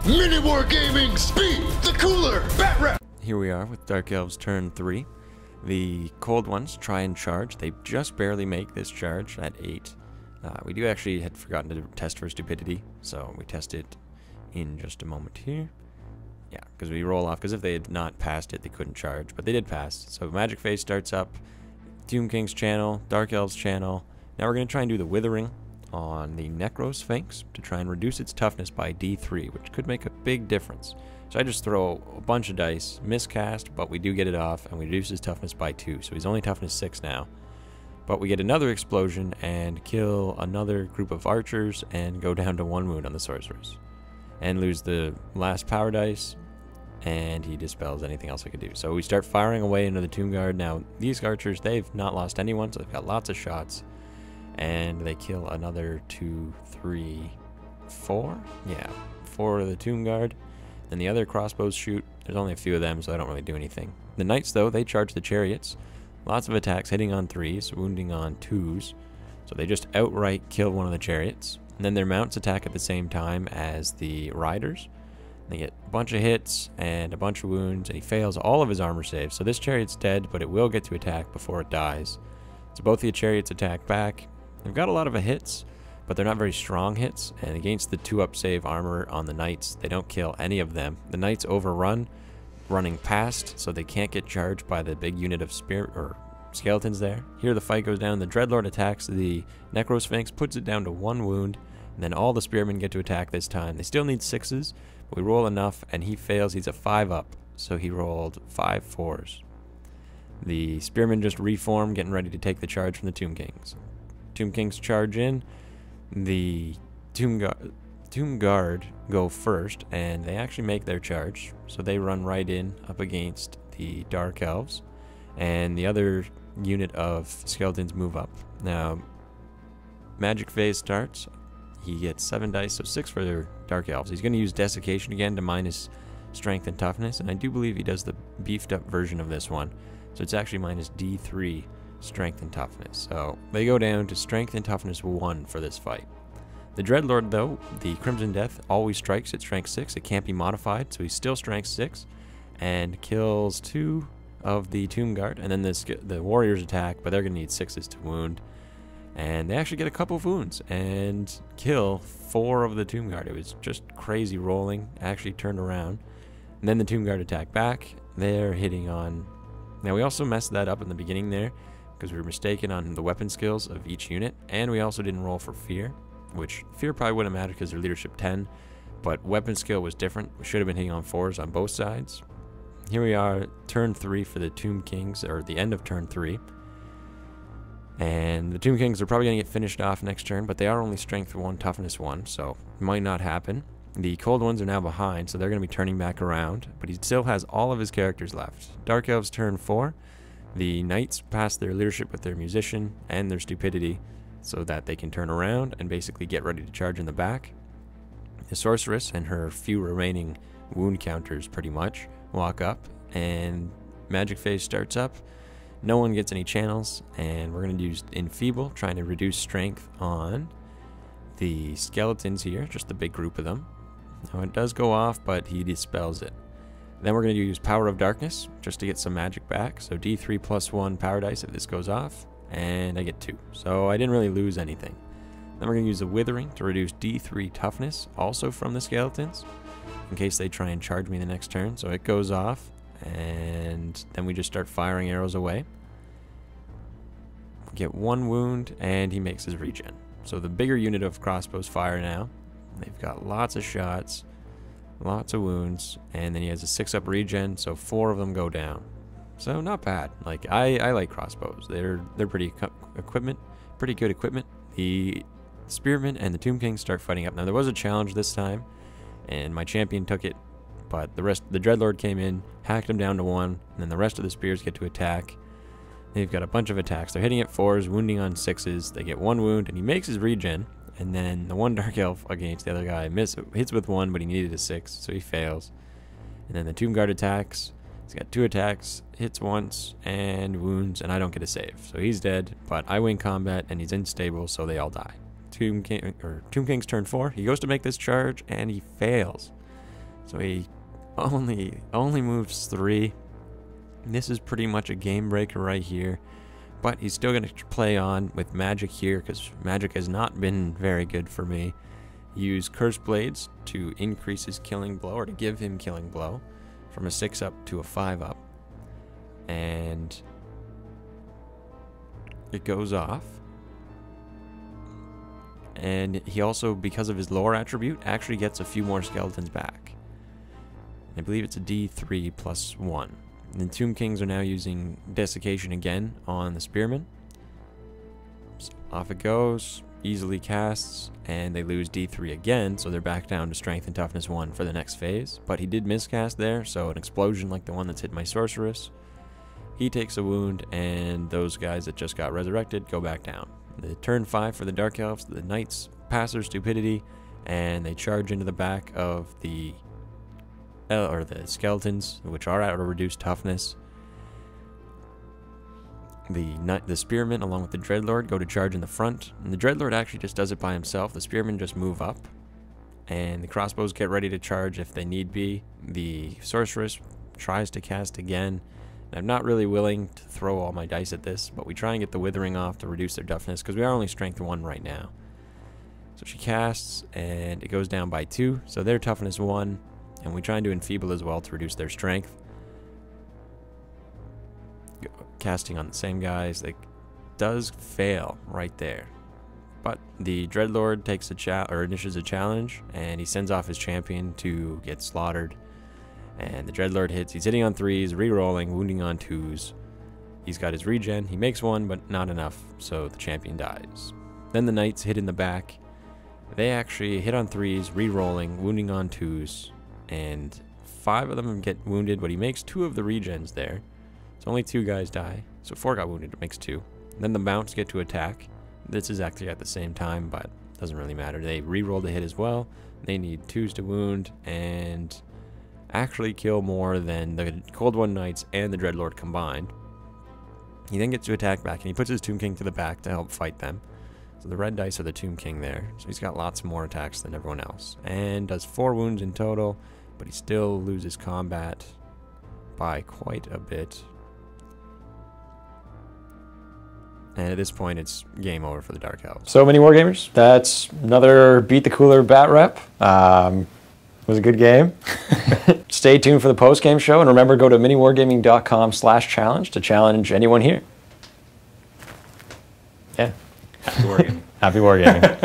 MiniWarGaming speed the cooler Batrep. Here we are with Dark Elves turn 3. The cold ones try and charge. They just barely make this charge at 8. We do actually had forgotten to test for stupidity, so we test it in just a moment here. Yeah, because we roll off, because if they had not passed it, they couldn't charge, but they did pass. So Magic Phase starts up, Tomb King's channel, Dark Elves channel. Now we're going to try and do the Withering on the Necro Sphinx to try and reduce its toughness by D3, which could make a big difference. So I just throw a bunch of dice, miscast, but we do get it off, and we reduce his toughness by 2, so he's only toughness 6 now. But we get another explosion and kill another group of archers and go down to 1 wound on the sorceress. And lose the last power dice, and he dispels anything else I could do. So we start firing away into the Tomb Guard. Now, these archers, they've not lost anyone, so they've got lots of shots. And they kill another 2, 3, 4? Yeah, 4 of the Tomb Guard. Then the other crossbows shoot. There's only a few of them, so I don't really do anything. The knights, though, they charge the chariots. Lots of attacks, hitting on 3s, wounding on 2s. So they just outright kill one of the chariots. And then their mounts attack at the same time as the riders. They get a bunch of hits and a bunch of wounds, and he fails all of his armor saves. So this chariot's dead, but it will get to attack before it dies. So both the chariots attack back. They've got a lot of hits, but they're not very strong hits. And against the 2-up save armor on the knights, they don't kill any of them. The knights overrun, running past, so they can't get charged by the big unit of skeletons there. Here the fight goes down. The Dreadlord attacks the Necro Sphinx, puts it down to 1 wound, and then all the spearmen get to attack this time. They still need 6s, but we roll enough, and he fails. He's a 5-up, so he rolled 5 4s. The spearmen just reform, getting ready to take the charge from the Tomb Kings. Tomb Kings charge in. The Tomb Guard go first, and they actually make their charge. So they run right in up against the Dark Elves, and the other unit of skeletons move up. Now, Magic Phase starts. He gets 7 dice, so 6 for their Dark Elves. He's going to use Desiccation again to minus strength and toughness, and I do believe he does the beefed up version of this one. So it's actually minus D3 strength and toughness. So they go down to strength and toughness 1 for this fight. The Dreadlord, though, the Crimson Death, always strikes at strength 6. It can't be modified, so he's still strength 6 and kills 2 of the Tomb Guard. And then the warriors attack, but they're going to need 6s to wound. And they actually get a couple of wounds and kill 4 of the Tomb Guard. It was just crazy rolling. Actually turned around. And then the Tomb Guard attack back. They're hitting on... Now, we also messed that up in the beginning there because we were mistaken on the weapon skills of each unit. And we also didn't roll for Fear, which Fear probably wouldn't matter because they're leadership 10. But weapon skill was different. We should have been hitting on 4s on both sides. Here we are, turn 3 for the Tomb Kings, or the end of turn 3. And the Tomb Kings are probably going to get finished off next turn, but they are only strength 1, toughness 1, so it might not happen. The cold ones are now behind, so they're going to be turning back around, but he still has all of his characters left. Dark Elves turn 4. The Knights pass their leadership with their Musician and their Stupidity so that they can turn around and basically get ready to charge in the back. The Sorceress and her few remaining wound counters pretty much walk up, and Magic Phase starts up. No one gets any channels, and we're going to use Enfeeble, trying to reduce strength on the skeletons here, just the big group of them. Now it does go off, but he dispels it. Then we're going to use Power of Darkness, just to get some magic back. So D3 plus 1 power dice if this goes off, and I get 2. So I didn't really lose anything. Then we're going to use the Withering to reduce D3 toughness, also from the skeletons, in case they try and charge me the next turn. So it goes off, and then we just start firing arrows away. Get 1 wound, and he makes his regen. So the bigger unit of crossbows fire now. They've got lots of shots, lots of wounds, and then he has a 6-up regen, so 4 of them go down. So not bad. Like I like crossbows. They're pretty good equipment. The Spearmen and the Tomb Kings start fighting up. Now there was a challenge this time, and my champion took it, but the Dreadlord came in, hacked him down to 1, and then the rest of the spears get to attack. They've got a bunch of attacks. They're hitting at 4s, wounding on 6s. They get 1 wound, and he makes his regen. And then the one Dark Elf against the other guy hits with 1, but he needed a 6, so he fails. And then the Tomb Guard attacks. He's got 2 attacks, hits once, and wounds, and I don't get a save. So he's dead, but I win combat, and he's unstable, so they all die. Tomb King's turn 4. He goes to make this charge, and he fails. So he only moves 3. This is pretty much a game breaker right here. But he's still going to play on with magic here, because magic has not been very good for me. Use Curse Blades to increase his killing blow, or to give him killing blow, from a 6 up to a 5 up. And it goes off. And he also, because of his lore attribute, actually gets a few more skeletons back. I believe it's a D3 plus 1. And the Tomb Kings are now using Desiccation again on the Spearman. So off it goes, easily casts, and they lose D3 again, so they're back down to Strength and Toughness 1 for the next phase. But he did miscast there, so an explosion like the one that's hit my Sorceress. He takes a wound, and those guys that just got resurrected go back down. The turn 5 for the Dark Elves, the Knights pass their stupidity, and they charge into the back of the skeletons, which are at a reduced toughness. The Spearmen, along with the Dreadlord, go to charge in the front, and the Dreadlord actually just does it by himself. The Spearmen just move up, and the crossbows get ready to charge if they need be. The Sorceress tries to cast again. I'm not really willing to throw all my dice at this, but we try and get the Withering off to reduce their toughness, because we are only Strength 1 right now. So she casts, and it goes down by 2, so their toughness 1, and we try and do Enfeeble as well to reduce their strength. Casting on the same guys, that does fail right there. But the Dreadlord takes initiates a challenge, and he sends off his champion to get slaughtered. And the Dreadlord hits. He's hitting on 3s, re-rolling, wounding on 2s. He's got his regen. He makes 1, but not enough, so the champion dies. Then the Knights hit in the back. They actually hit on 3s, re-rolling, wounding on 2s, and 5 of them get wounded, but he makes 2 of the regens there. So only 2 guys die. So 4 got wounded, it makes 2. Then the Mounts get to attack. This is actually at the same time, but it doesn't really matter. They re-roll the hit as well. They need 2s to wound, and actually kill more than the Cold One Knights and the Dreadlord combined. He then gets to attack back, and he puts his Tomb King to the back to help fight them. So the red dice are the Tomb King there. So he's got lots more attacks than everyone else. And does 4 wounds in total, but he still loses combat by quite a bit. And at this point, it's game over for the Dark Elves. So, MiniWarGamers, that's another Beat the Cooler Batrep. It was a good game. Stay tuned for the post-game show, and remember, go to miniwargaming.com/challenge to challenge anyone here. Yeah. Happy wargaming. Happy wargaming.